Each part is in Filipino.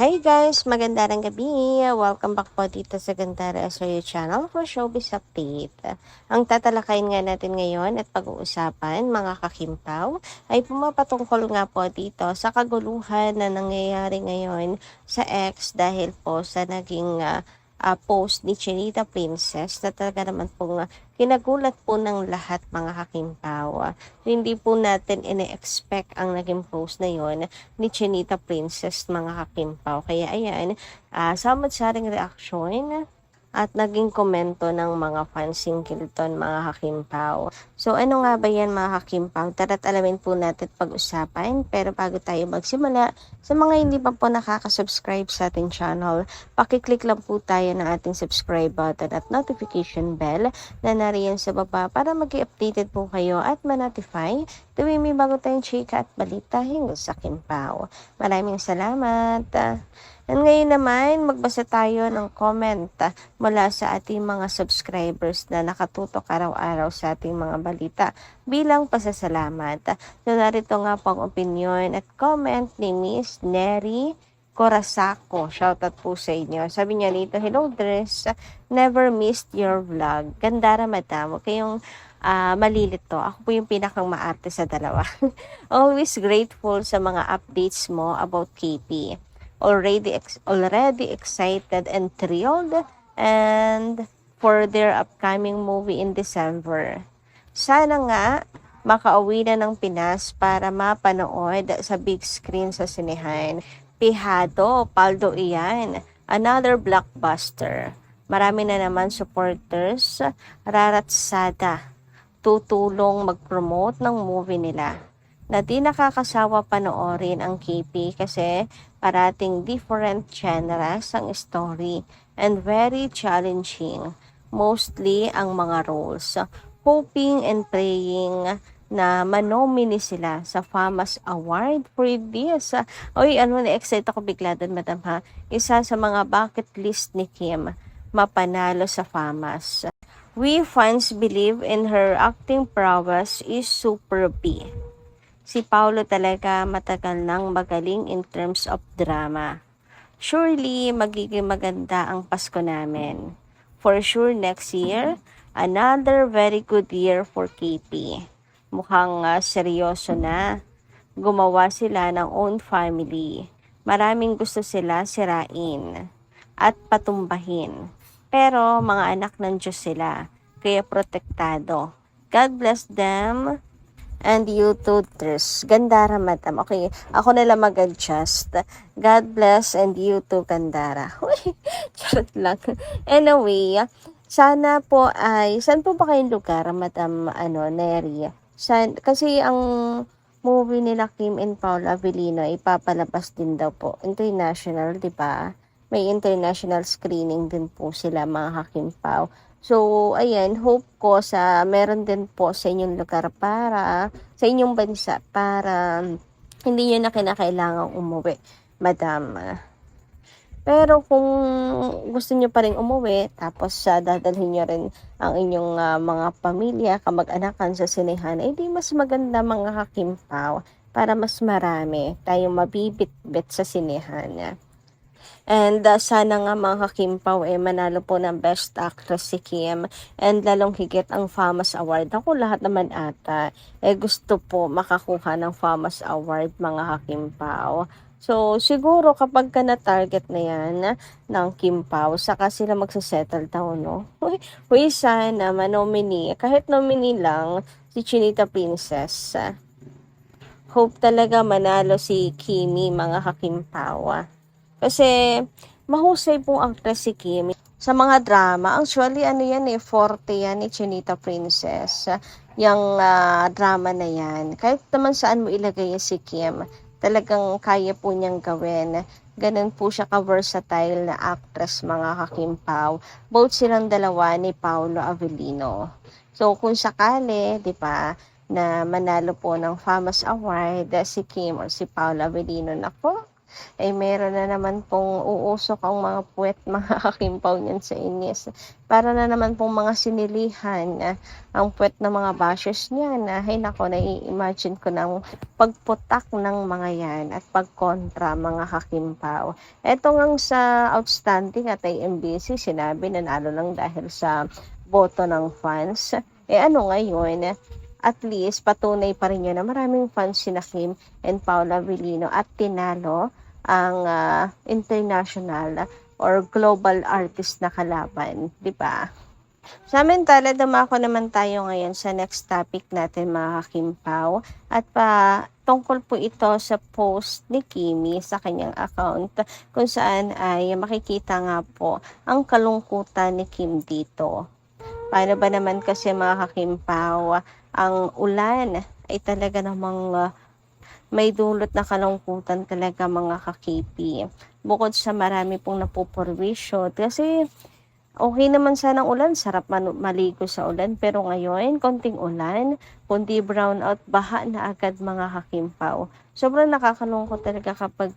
Hi guys! Magandang gabi! Welcome back po dito sa Gandara SRU channel for Showbiz Update. Ang tatalakayin nga natin ngayon at pag-uusapan mga kakimpaw ay pumapatungkol nga po dito sa kaguluhan na nangyayari ngayon sa X dahil po sa naging post ni Chinita Princess na talaga naman pong kinagulat po ng lahat mga kakimpaw. Hindi po natin ine-expect ang naging post na yon ni Chinita Princess mga kakimpaw. Kaya ayan, samad-saring reaksyon at naging komento ng mga fans hinggil doon mga kakimpaw. So ano nga ba yan mga kakimpaw? Tara't alamin po natin pag-usapan. Pero bago tayo magsimula, sa mga hindi pa po nakaka-subscribe sa ating channel, pakiclick lang po tayo ng ating subscribe button at notification bell na nariyan sa baba para mag-updated po kayo at ma-notify tuwing may bago tayong chika at balita hinggil sa Kimpaw. Maraming salamat! And ngayon naman, magbasa tayo ng comment mula sa ating mga subscribers na nakatutok araw-araw sa ating mga balita bilang pasasalamat. So narito nga po ang opinion at comment ni Miss Neri Corasako. Shoutout po sa inyo. Sabi niya dito, hello Dress, never missed your vlog. Gandara madam, huwag kayong malilito. Ako po yung pinakang maarte sa dalawa. Always grateful sa mga updates mo about KP. Already excited and thrilled and for their upcoming movie in December. Sana nga makauwi na ng Pinas para mapanood sa big screen sa sinehan. Pihado, paldo iyan. Another blockbuster. Marami na naman supporters, raratsada, tutulong mag-promote ng movie nila. Na di nakakasawa panoorin ang KP kasi parating different genres ang story and very challenging. Mostly ang mga roles. Hoping and praying na manomini sila sa FAMAS Award for this. Oy, na-excite ako bigla doon, madam ha. Isa sa mga bucket list ni Kim, mapanalo sa FAMAS. We fans believe in her acting prowess is super B. Si Paulo talaga matagal nang magaling in terms of drama. Surely, magiging maganda ang Pasko namin. For sure, next year, another very good year for KP. Mukhang seryoso na. Gumawa sila ng own family. Maraming gusto sila sirain at patumbahin. Pero mga anak ng Diyos sila, kaya protektado. God bless them. And you too, Tris. Gandara, madam. Okay, ako na lang mag-adjust. God bless and you too, Gandara. Charot lang. Anyway, sana po ay, saan po ba kayong lugar, madam, Neri? Kasi ang movie nila Kim and Paul Avellino ipapalabas din daw po. International, di ba? May international screening din po sila, mga Hakimpaw. So, ayan, hope ko sa meron din po sa inyong lugar para, sa inyong bansa, para hindi nyo na kinakailangang umuwi, madam. Pero kung gusto nyo pa rin umuwi, tapos dadalhin nyo rin ang inyong mga pamilya, kamag-anakan sa sinehan, di mas maganda mga Hakimpaw para mas marami tayong mabibit-bit sa sinehan. And sana nga mga Kimpaw manalo po ng Best Actress si Kim and lalong higit ang FAMAS Award. Ako lahat naman ata gusto po makakuha ng FAMAS Award mga Kimpaw. So siguro kapag ka na-target na yan ng Kimpaw, saka sila magsasettle down, no? Huy, sana manomini, kahit nominee lang si Chinita Princess. Hope talaga manalo si Kimi mga Kakimpaw. Kasi mahusay pong actress si Kim sa mga drama. Actually, forte yan ni Chinita Princess. Yung drama na yan. Kahit naman saan mo ilagay si Kim, talagang kaya po niyang gawin. Ganun po siya ka-versatile na actress mga Kakimpaw. Both silang dalawa ni Paulo Avellino. So kung sakali, di ba, na manalo po ng FAMAS Award si Kim or si Paulo Avellino, nako, ay meron na naman pong uusok ang mga puwet mga kakimpaw niyan sa inis. Para na naman pong mga sinilihan ang puwet ng mga bashes niyan. Hay naku, nai-imagine ko ng pagputak ng mga yan at pagkontra mga kakimpaw. Eto ngang sa outstanding at IMBC sinabi nanalo lang dahil sa boto ng fans. Ano ngayon, at least patunay pa rin yun na maraming fans sina Kim and Paula Avellino at tinalo ang international or global artist na kalaban, 'di ba? Samantala, dumako naman tayo ngayon sa next topic natin mga kakimpaw at tungkol po ito sa post ni Kimi sa kanyang account kung saan ay makikita nga po ang kalungkutan ni Kim dito. Paano ba naman kasi mga kakimpaw, ang ulan ay talaga namang may dulot na kalungkutan talaga mga kakipi. Bukod sa marami pong napupurwisyo kasi okay naman sanang ulan, sarap maligo sa ulan, pero ngayon konting ulan, kundi brownout, baha na agad mga kakimpaw. Sobrang nakakalungkot talaga kapag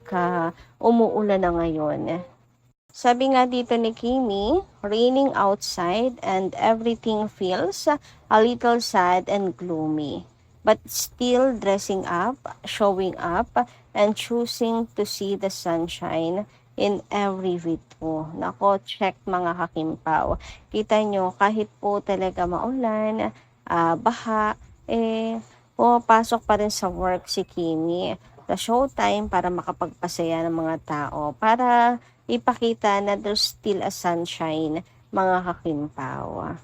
umuulan na ngayon. Sabi nga dito ni Kimi, raining outside and everything feels a little sad and gloomy. But still dressing up, showing up, and choosing to see the sunshine in every video. Nako, check mga kakimpaw. Kita nyo, kahit po talaga maulan, baha, pumapasok pa rin sa work si Kimi sa showtime para makapagpasaya ng mga tao, para ipakita na there's still a sunshine, mga kakimpaw.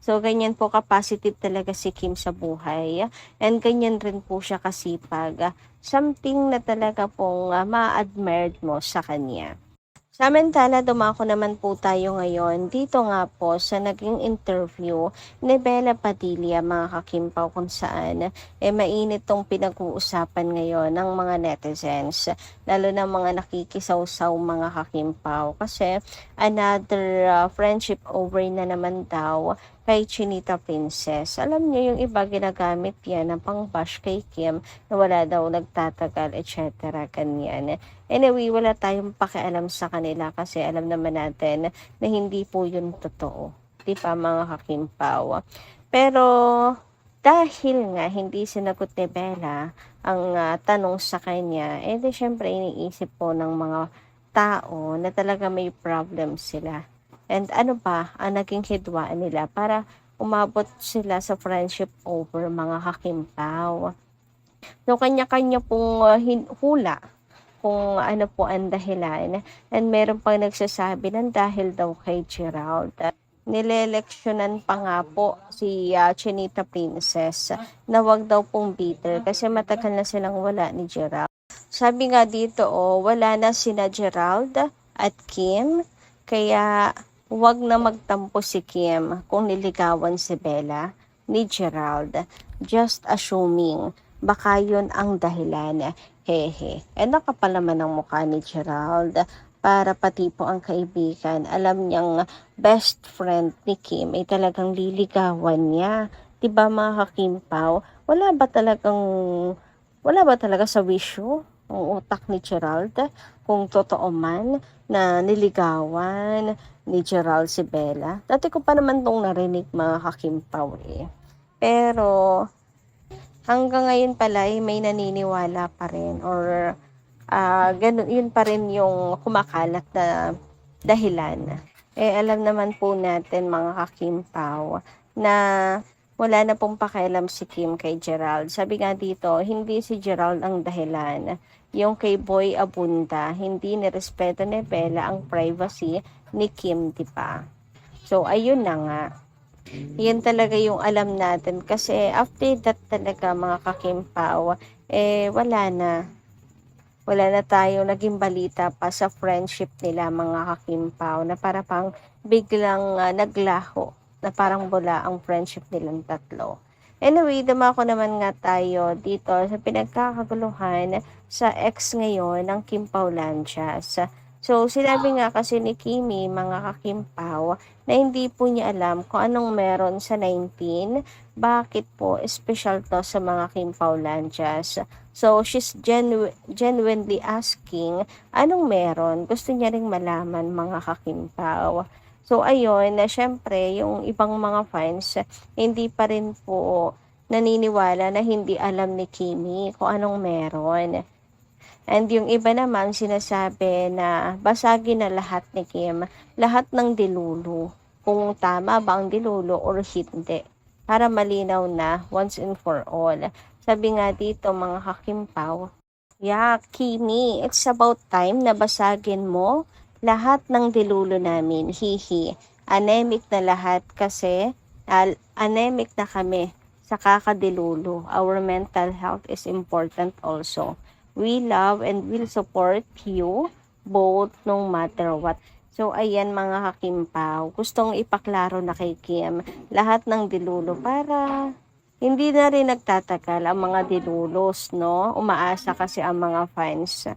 So, ganyan po ka-positive talaga si Kim sa buhay. And ganyan rin po siya kasipag. Something na talaga pong ma-admired mo sa kanya. Samantala, dumako naman po tayo ngayon dito nga po sa naging interview ni Bella Padilla, mga kakimpaw, kung saan mainit tong pinag-uusapan ngayon ng mga netizens, lalo na mga nakikisawsaw mga kakimpaw, kasi another friendship over na naman daw kay Chinita Princess. Alam niyo, yung iba ginagamit yan ng pang-bash kay Kim na wala daw nagtatagal, etc. Ganyan. Anyway, wala tayong pakialam sa kanila kasi alam naman natin na hindi po yun totoo. Di ba mga kakimpaw? Pero dahil nga hindi sinagot ni Bella ang tanong sa kanya, di syempre iniisip po ng mga tao na talaga may problem sila. And ano ba ang naging hidwaan nila para umabot sila sa friendship over, mga kakimpaw. So, kanya-kanya pong hula kung ano po ang dahilan. And meron pang nagsasabi ng dahil daw kay Gerald. Nileleksyonan pa nga po si Chinita Princess na wag daw pong bitter kasi matagal na silang wala ni Gerald. Sabi nga dito, wala na sina Gerald at Kim, kaya wag na magtampo si Kim kung niligawan si Bella ni Gerald. Just assuming, baka yun ang dahilan. Hehe. Nakapal naman ang mukha ni Gerald. Para pati po ang kaibigan, alam niyang best friend ni Kim ay talagang liligawan niya. Diba mga kakimpaw? Wala ba talaga sa wisyo ang utak ni Gerald kung totoo man na niligawan ni Gerald si Bella? Dati ko pa naman tong narinig mga kakimpaw Pero hanggang ngayon pala may naniniwala pa rin or ganun, yun pa rin yung kumakalat na dahilan. Alam naman po natin mga kakimpaw na wala na pong pakialam si Kim kay Gerald. Sabi nga dito, hindi si Gerald ang dahilan. Yung kay Boy Abunda, hindi nirespeto ni Bella ang privacy ni Kim, diba? So, ayun na nga. Yan talaga yung alam natin kasi after that talaga mga kakimpaw, wala na tayo naging balita pa sa friendship nila mga kakimpaw na para pang biglang naglaho na parang bula ang friendship nilang tatlo. Anyway, dumako naman nga tayo dito sa pinagkakaguluhan sa ex ngayon ng Kim Paulantias. So, sinabi nga kasi ni Kimi, mga kakimpaw, na hindi po niya alam kung anong meron sa 19 bakit po special to sa mga Kim Paulanchas. So, she's genuinely asking, anong meron? Gusto niya ring malaman, mga kakimpaw. So, ayun, na syempre, yung ibang mga fans, hindi pa rin po naniniwala na hindi alam ni Kimi kung anong meron. And yung iba naman sinasabi na basagin na lahat ni Kim, lahat ng dilulo, kung tama ba ang dilulo or hindi, para malinaw na once and for all. Sabi nga dito mga kakimpaw, yeah, Kimi, it's about time na basagin mo lahat ng dilulo namin, hihi. Anemic na lahat kasi, anemic na kami sa kakadilulo. Our mental health is important also. We love and will support you both no matter what. So, ayan mga kakimpaw, gustong ipaklaro na kay Kim lahat ng dilulo para hindi na rin nagtatagal ang mga dilulos, no? Umaasa kasi ang mga fans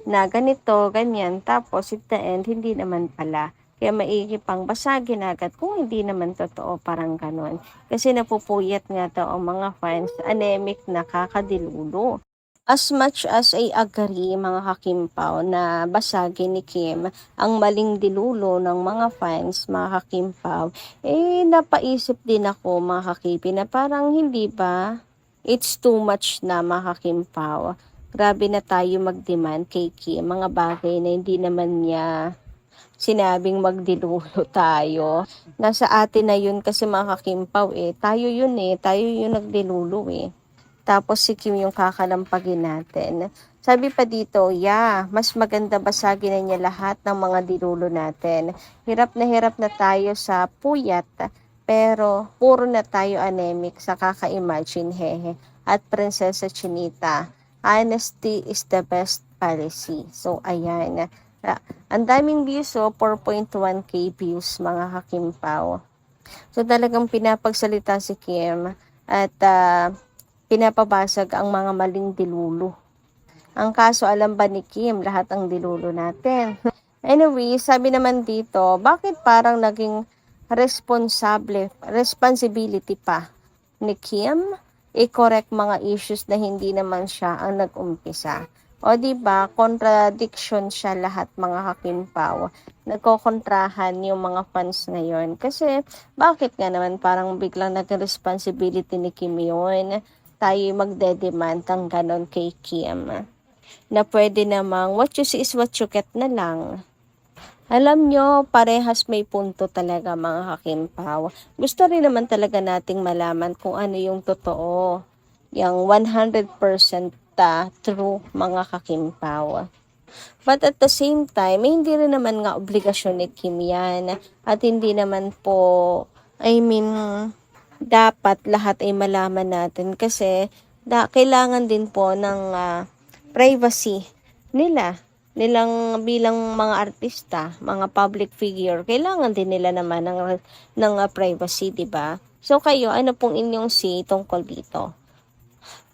na ganito, ganyan, tapos at the end, hindi naman pala. Kaya maigi pang basagin agad kung hindi naman totoo, parang ganon. Kasi napupuyat nga daw ang mga fans, anemic na kakadilulo. As much as I agree mga kakimpaw na basagin ni Kim ang maling dilulo ng mga fans, mga kakimpaw, napaisip din ako mga kakipi na parang hindi ba it's too much na mga kakimpaw. Grabe na tayo mag-demand kay Kim, mga bagay na hindi naman niya sinabing magdilulo tayo. Nasa atin na yun kasi mga kakimpaw tayo yun tayo yung nagdilulo Tapos si Kim yung kakalampagin natin. Sabi pa dito, mas maganda basagin na niya lahat ng mga dilulo natin. Hirap na tayo sa puyat, pero puro na tayo anemic sa kaka-imagine, hehe. At Prinsesa Chinita, honesty is the best policy. So, ayan. Ang daming views, 4.1k views, mga kakimpaw. So, talagang pinapagsalita si Kim at pinapabasag ang mga maling dilulo. Ang kaso, alam ba ni Kim lahat ang dilulo natin? Anyway, sabi naman dito, bakit parang naging responsibility pa ni Kim i-correct mga issues na hindi naman siya ang nag-umpisa? O diba, contradiction siya lahat mga kakimpaw. Nagkokontrahan yung mga fans ngayon. Kasi, bakit nga naman parang biglang naging responsibility ni Kim yun? Tayo magde-demand ang ganon kay Kim. Na pwede namang what you see is what you get na lang. Alam nyo, parehas may punto talaga mga kakimpaw. Gusto rin naman talaga nating malaman kung ano yung totoo. Yung 100% true mga kakimpaw. But at the same time, hindi rin naman nga obligasyon ni Kim yan. At hindi naman po, dapat lahat ay malaman natin kasi kailangan din po ng privacy nilang bilang mga artista, mga public figure. Kailangan din nila naman ng privacy, 'di ba? So kayo, ano pong inyong tungkol dito?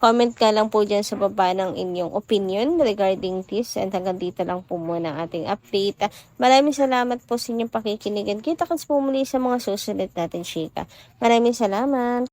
Comment ka lang po dyan sa baba ng inyong opinion regarding this. And hanggang dito lang po muna ang ating update. Maraming salamat po sa inyong pakikinigan. Kita-kits po muli sa mga susunod natin, chika. Maraming salamat.